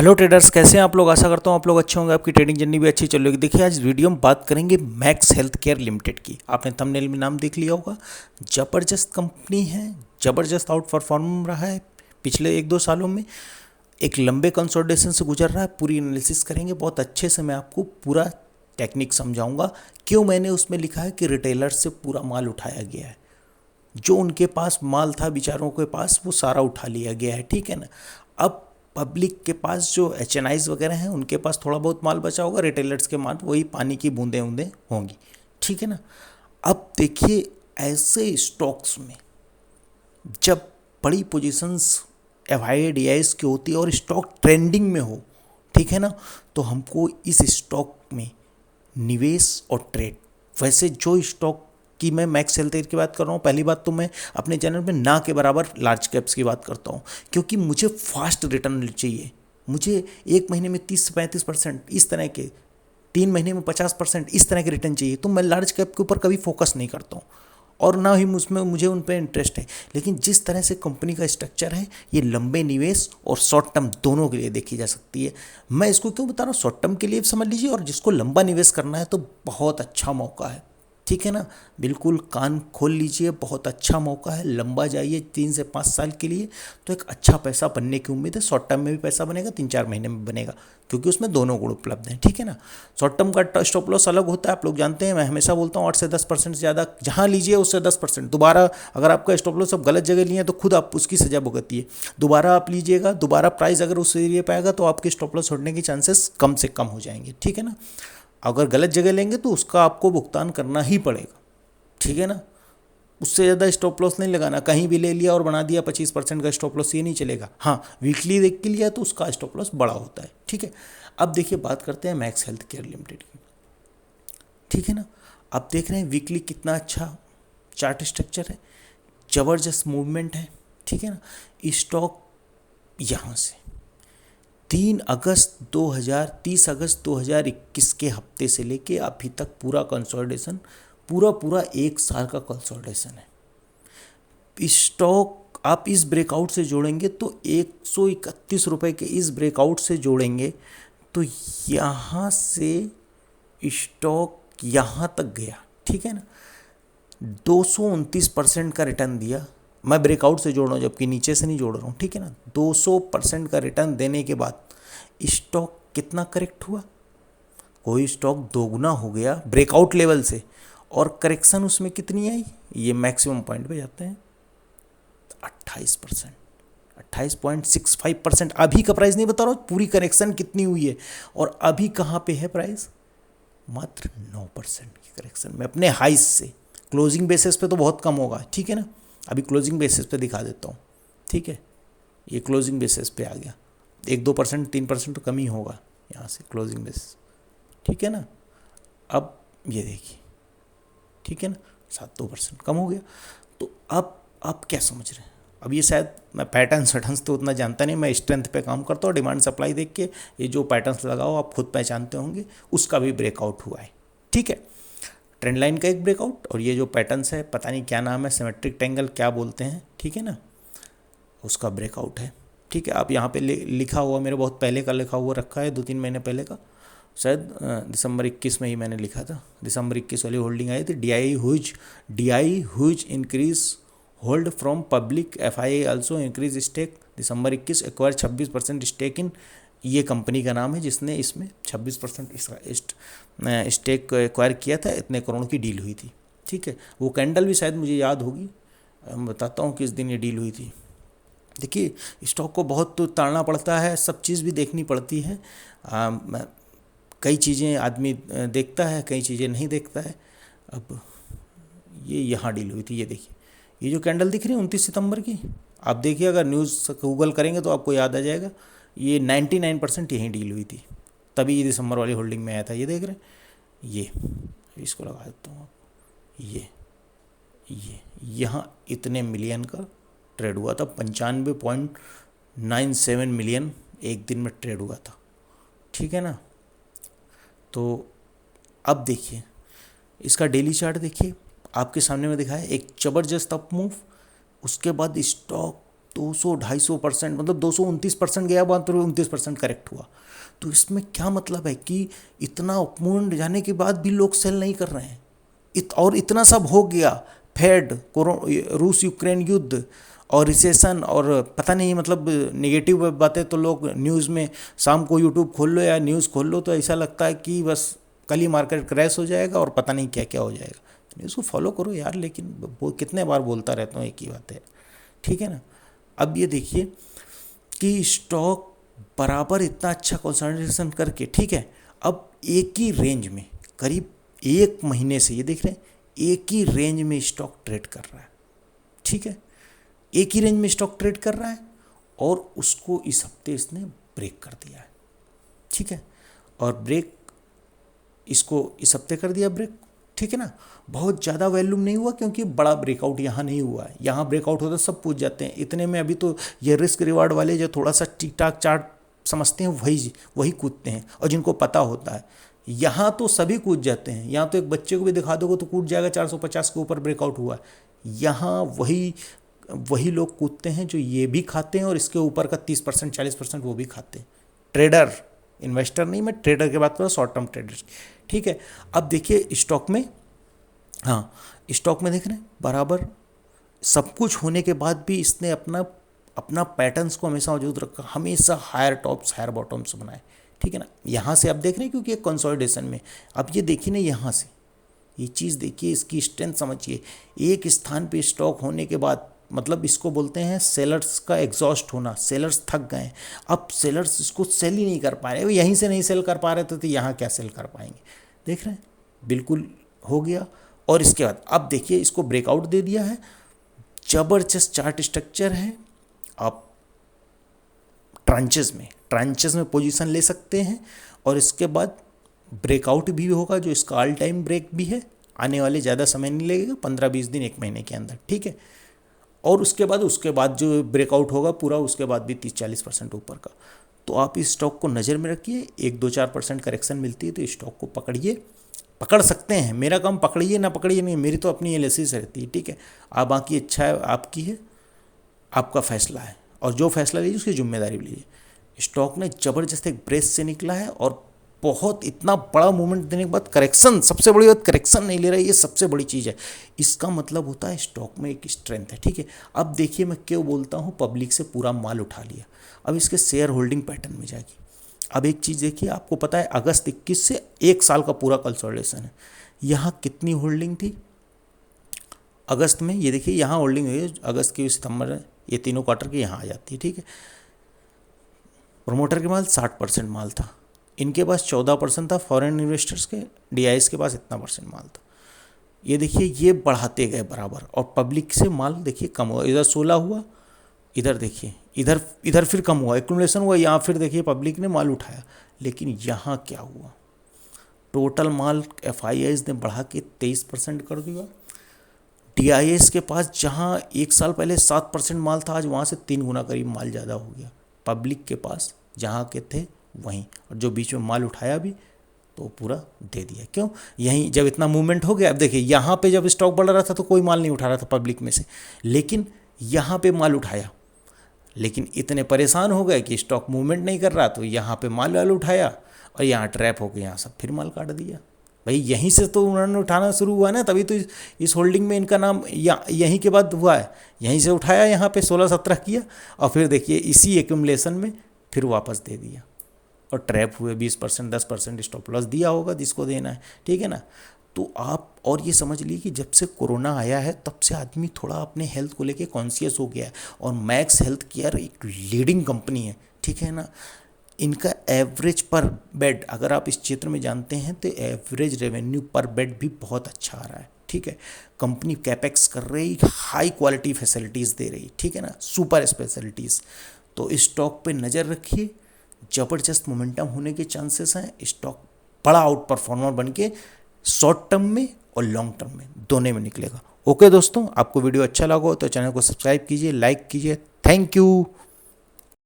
Hello traders, कैसे हैं आप लोग। आशा करता हूँ आप लोग अच्छे होंगे, आपकी ट्रेडिंग जर्नी भी अच्छी चल रही होगी। देखिए, आज वीडियो में बात करेंगे मैक्स हेल्थ केयर लिमिटेड की। आपने थंबनेल में नाम देख लिया होगा। ज़बरदस्त कंपनी है, ज़बरदस्त आउट परफॉर्म रहा है पिछले 1-2 सालों में। एक लंबे कंसोलिडेशन से गुजर रहा है। पूरी एनालिसिस करेंगे बहुत अच्छे से। मैं आपको पूरा टेक्निक समझाऊंगा क्यों मैंने उसमें लिखा है कि रिटेलर से पूरा माल उठाया गया है। जो उनके पास माल था बेचारों के पास, वो सारा उठा लिया गया है। ठीक है ना। अब पब्लिक के पास जो HNIs वगैरह हैं, उनके पास थोड़ा बहुत माल बचा होगा। रिटेलर्स के माल वही पानी की बूंदें बूंदें होंगी। ठीक है ना। अब देखिए, ऐसे स्टॉक्स में जब बड़ी पोजीशंस FIDIs की होती है और स्टॉक ट्रेंडिंग में हो, ठीक है ना, तो हमको इस स्टॉक में निवेश और ट्रेड, वैसे जो स्टॉक की मैं मैक्स हेल्थ की बात कर रहा हूँ, पहली बात तो मैं अपने चैनल में ना के बराबर लार्ज कैप्स की बात करता हूँ, क्योंकि मुझे फास्ट रिटर्न चाहिए। मुझे 1 महीने में 30 से 35% इस तरह के, 3 महीने में 50% इस तरह के रिटर्न चाहिए। तो मैं लार्ज कैप के ऊपर कभी फोकस नहीं करता हूँ और ना ही उसमें मुझे उन पर इंटरेस्ट है। लेकिन जिस तरह से कंपनी का स्ट्रक्चर है, ये लंबे निवेश और शॉर्ट टर्म दोनों के लिए देखी जा सकती है। मैं इसको क्यों बता रहा हूँ, शॉर्ट टर्म के लिए समझ लीजिए, और जिसको लंबा निवेश करना है तो बहुत अच्छा मौका है। ठीक है ना। बिल्कुल कान खोल लीजिए, बहुत अच्छा मौका है। लंबा जाइए 3 से 5 साल के लिए, तो एक अच्छा पैसा बनने की उम्मीद है। शॉर्ट टर्म में भी पैसा बनेगा, 3-4 महीने में बनेगा, क्योंकि उसमें दोनों गुण उपलब्ध हैं। ठीक है ना। शॉर्ट टर्म का स्टॉप लॉस अलग होता है, आप लोग जानते हैं। मैं हमेशा बोलता हूँ 8 से 10% से ज़्यादा जहाँ लीजिए उससे 10% दोबारा, अगर आपका स्टॉप लॉस आप गलत जगह लिए तो खुद आप उसकी सजा भुगतिए। दोबारा आप लीजिएगा, दोबारा प्राइस अगर उस एरिया पे आएगा तो आपके स्टॉप लॉस छोड़ने के चांसेस कम से कम हो जाएंगे। ठीक है ना। अगर गलत जगह लेंगे तो उसका आपको भुगतान करना ही पड़ेगा। ठीक है ना। उससे ज़्यादा स्टॉप लॉस नहीं लगाना। कहीं भी ले लिया और बना दिया 25% का स्टॉप लॉस, ये नहीं चलेगा। हाँ, वीकली देख के लिया तो उसका स्टॉप लॉस बड़ा होता है। ठीक है। अब देखिए, बात करते हैं मैक्स हेल्थ केयर लिमिटेड की। ठीक है ना। आप देख रहे हैं वीकली कितना अच्छा चार्ट स्ट्रक्चर है, ज़बरदस्त मूवमेंट है। ठीक है ना। स्टॉक यहाँ से 30 अगस्त 2021 के हफ्ते से लेके अभी तक पूरा कंसोलिडेशन, पूरा पूरा 1 साल का कंसोलिडेशन है। स्टॉक आप इस ब्रेकआउट से जोड़ेंगे तो 131 रुपये के इस ब्रेकआउट से जोड़ेंगे तो यहाँ से स्टॉक यहाँ तक गया। ठीक है ना। 229% का रिटर्न दिया। मैं ब्रेकआउट से जोड़ रहा हूँ, जबकि नीचे से नहीं जोड़ रहा हूँ। ठीक है ना। 200% का रिटर्न देने के बाद स्टॉक कितना करेक्ट हुआ। कोई स्टॉक दोगुना हो गया ब्रेकआउट लेवल से, और करेक्शन उसमें कितनी आई, ये मैक्सिमम पॉइंट पे जाते हैं 28%, 28.65%। अभी का प्राइस नहीं बता रहा हूँ, पूरी करेक्शन कितनी हुई है। और अभी कहाँ पे है प्राइस, मात्र 9% की करेक्शन में अपने हाइस से। क्लोजिंग बेसिस पे तो बहुत कम होगा। ठीक है ना। अभी क्लोजिंग बेसिस पे दिखा देता हूँ। ठीक है। ये क्लोजिंग बेसिस पे आ गया, 1-2%, 3% तो कम ही होगा यहाँ से क्लोजिंग बेसिस। ठीक है ना। अब ये देखिए, ठीक है ना, 7-2% कम हो गया। तो अब आप क्या समझ रहे हैं। अब ये शायद, मैं पैटर्न सटर्न्स तो उतना जानता नहीं, मैं स्ट्रेंथ पे काम करता हूँ। डिमांड सप्लाई देख के ये जो पैटर्न्स लगाओ आप खुद पहचानते होंगे, उसका भी ब्रेकआउट हुआ है। ठीक है। ट्रेंड लाइन का एक ब्रेकआउट, और ये जो पैटर्न्स है, पता नहीं क्या नाम है, सिमेट्रिक ट्रायंगल क्या बोलते हैं। ठीक है ना। उसका ब्रेकआउट है। ठीक है। आप यहाँ पे लिखा हुआ, मेरे बहुत पहले का लिखा हुआ रखा है, 2-3 महीने पहले का, शायद दिसंबर 21 में ही मैंने लिखा था। दिसंबर 21 वाली होल्डिंग आई थी। D I who's increase hold from public, FII also increase stake. December 21 acquire 26% stake in, ये कंपनी का नाम है जिसने इसमें 26% इसका स्टेक एक्वायर किया था। इतने करोड़ की डील हुई थी। ठीक है। वो कैंडल भी शायद मुझे याद होगी, मैं बताता हूँ किस दिन ये डील हुई थी। देखिए, स्टॉक को बहुत तो ताड़ना पड़ता है, सब चीज़ भी देखनी पड़ती है। कई चीज़ें आदमी देखता है, कई चीज़ें नहीं देखता है। अब ये यहाँ डील हुई थी, ये देखिए, ये जो कैंडल दिख रही है 29 सितंबर की, आप देखिए, अगर न्यूज़ गूगल करेंगे तो आपको याद आ जाएगा। ये 99% यहीं डील हुई थी, तभी दिसंबर वाली होल्डिंग में आया था। ये देख रहे हैं, ये इसको लगा देता हूँ। ये यहाँ इतने मिलियन का ट्रेड हुआ था, 95.97 मिलियन एक दिन में ट्रेड हुआ था। ठीक है ना। तो अब देखिए, इसका डेली चार्ट देखिए, आपके सामने में दिखाया एक ज़बरदस्त अप मूव। उसके बाद स्टॉक 200-250% मतलब 229% गया, बाद तो 29% करेक्ट हुआ। तो इसमें क्या मतलब है कि इतना अपमूल्य जाने के बाद भी लोग सेल नहीं कर रहे हैं। और इतना सब हो गया, फेड, रूस यूक्रेन युद्ध और रिसेशन और पता नहीं, मतलब नेगेटिव बातें तो लोग न्यूज़ में शाम को यूट्यूब खोल लो या न्यूज़ खोल लो तो ऐसा लगता है कि बस कल ही मार्केट क्रैश हो जाएगा और पता नहीं क्या क्या हो जाएगा। न्यूज़ को फॉलो करो यार, लेकिन वो कितने बार बोलता रहता हूँ एक ही बात है, ठीक है ना। अब ये देखिए कि स्टॉक बराबर इतना अच्छा कंसंट्रेशन करके, ठीक है, अब एक ही रेंज में करीब 1 महीने से ये देख रहे हैं, एक ही रेंज में स्टॉक ट्रेड कर रहा है, ठीक है, एक ही रेंज में स्टॉक ट्रेड कर रहा है और उसको इस हफ्ते इसने ब्रेक कर दिया है, ठीक है, और ब्रेक इसको इस हफ्ते कर दिया ब्रेक, ठीक है ना। बहुत ज़्यादा वैल्यूम नहीं हुआ क्योंकि बड़ा ब्रेकआउट यहाँ नहीं हुआ है, यहाँ ब्रेकआउट होता सब पूछ जाते हैं इतने में। अभी तो ये रिस्क रिवार्ड वाले जो थोड़ा सा ठीक ठाक चार्ट समझते हैं वही कूदते हैं, और जिनको पता होता है यहाँ तो सभी कूद जाते हैं। यहाँ तो एक बच्चे को भी दिखा दोगे तो कूद जाएगा, 450 के ऊपर ब्रेकआउट हुआ है। यहाँ वही लोग कूदते हैं जो ये भी खाते हैं और इसके ऊपर का 30% 40% वो भी खाते हैं। ट्रेडर, इन्वेस्टर नहीं, मैं ट्रेडर की बात कर रहा हूँ, शॉर्ट टर्म ट्रेडर्स, ठीक है। अब देखिए स्टॉक में, हाँ स्टॉक में देख रहे हैं बराबर सब कुछ होने के बाद भी इसने अपना पैटर्न्स को हमेशा मौजूद रखा, हमेशा हायर टॉप्स हायर बॉटम्स बनाए, ठीक है ना। यहाँ से आप देख रहे हैं क्योंकि एक कंसोलिडेशन में, अब ये देखिए ना, यहाँ से ये चीज़ देखिए, इसकी स्ट्रेंथ समझिए। एक स्थान पे स्टॉक होने के बाद, मतलब इसको बोलते हैं सेलर्स का एग्जॉस्ट होना, सेलर्स थक गए। अब सेलर्स इसको सेल ही नहीं कर पा रहे, यहीं से नहीं सेल कर पा रहे थे तो यहाँ क्या सेल कर पाएंगे। देख रहे हैं, बिल्कुल हो गया। और इसके बाद अब देखिए इसको ब्रेकआउट दे दिया है, जबरदस्त चार्ट स्ट्रक्चर है। आप ट्रांचेस में पोजीशन ले सकते हैं और इसके बाद ब्रेकआउट भी होगा जो इसका ऑल टाइम ब्रेक भी है, आने वाले ज़्यादा समय नहीं लगेगा, 15-20 दिन 1 महीने के अंदर, ठीक है। और उसके बाद जो ब्रेकआउट होगा पूरा, उसके बाद भी 30-40% ऊपर का। तो आप इस स्टॉक को नज़र में रखिए, 1-2-4% करेक्शन मिलती है तो स्टॉक को पकड़ सकते हैं। मेरा काम पकड़िए ना पकड़िए नहीं, मेरी तो अपनी एनालिसिस रहती है, ठीक है। आप बाकी अच्छा है आपकी है, आपका फैसला है, और जो फैसला लीजिए उसकी जिम्मेदारी भी लीजिए। स्टॉक ने ज़बरदस्त एक ब्रेस से निकला है और बहुत इतना बड़ा मूवमेंट देने के बाद करेक्शन, सबसे बड़ी बात करेक्शन नहीं ले रहा है, ये सबसे बड़ी चीज़ है। इसका मतलब होता है स्टॉक में एक स्ट्रेंथ है, ठीक है। अब देखिए मैं क्यों बोलता हूँ पब्लिक से पूरा माल उठा लिया, अब इसके शेयर होल्डिंग पैटर्न में जाएगी। अब एक चीज़ देखिए, आपको पता है अगस्त 21 से 1 साल का पूरा कंसोलिडेशन है। यहाँ कितनी होल्डिंग थी अगस्त में, ये देखिए यहाँ होल्डिंग हुई है अगस्त की, सितंबर, ये तीनों क्वार्टर की यहाँ आ जाती है, ठीक है। प्रोमोटर के माल 60% माल था, इनके पास 14% था, फॉरेन इन्वेस्टर्स के DIs के पास इतना परसेंट माल था। ये देखिए ये बढ़ाते गए बराबर, और पब्लिक से माल देखिए कम हुआ, इधर 16 हुआ, इधर देखिए इधर फिर कम हुआ, एक्यूमुलेशन हुआ, यहाँ फिर देखिए पब्लिक ने माल उठाया। लेकिन यहाँ क्या हुआ, टोटल माल FIIs ने बढ़ा के 23% कर दिया। DIs के पास जहाँ 1 साल पहले 7% माल था, आज वहाँ से 3 गुना करीब माल ज़्यादा हो गया। पब्लिक के पास जहाँ के थे वहीं, और जो बीच में माल उठाया भी तो पूरा दे दिया। क्यों, यहीं जब इतना मूवमेंट हो गया। अब देखिए यहाँ पे जब स्टॉक बढ़ रहा था तो कोई माल नहीं उठा रहा था पब्लिक में से, लेकिन यहाँ पे माल उठाया, लेकिन इतने परेशान हो गए कि स्टॉक मूवमेंट नहीं कर रहा, तो यहाँ पे माल उठाया और यहाँ ट्रैप हो गए, यहाँ सब फिर माल काट दिया। भाई यहीं से तो उन्होंने उठाना शुरू हुआ ना, तभी तो इस होल्डिंग में इनका नाम यहीं के बाद हुआ है। यहीं से उठाया, यहाँ पे 16-17 किया, और फिर देखिए इसी एक्यूमुलेशन में फिर वापस दे दिया, और ट्रैप हुए 20%, 10% स्टॉप लॉस दिया होगा जिसको देना है, ठीक है ना। तो आप और ये समझ लीजिए कि जब से कोरोना आया है तब से आदमी थोड़ा अपने हेल्थ को लेके कॉन्शियस हो गया है, और मैक्स हेल्थ केयर एक लीडिंग कंपनी है, ठीक है ना। इनका एवरेज पर बेड, अगर आप इस क्षेत्र में जानते हैं तो एवरेज रेवेन्यू पर बेड भी बहुत अच्छा आ रहा है, ठीक है। कंपनी कैपेक्स कर रही, हाई क्वालिटी फैसिलिटीज़ दे रही, ठीक है ना, सुपर स्पेशलिटीज़। तो इस स्टॉक पे नज़र रखिए, ज़बरदस्त मोमेंटम होने के चांसेस हैं। स्टॉक बड़ा आउट परफॉर्मर बन के शॉर्ट टर्म में और लॉन्ग टर्म में दोनों में निकलेगा। ओके दोस्तों, आपको वीडियो अच्छा लगा हो तो चैनल को सब्सक्राइब कीजिए, लाइक कीजिए। Thank you.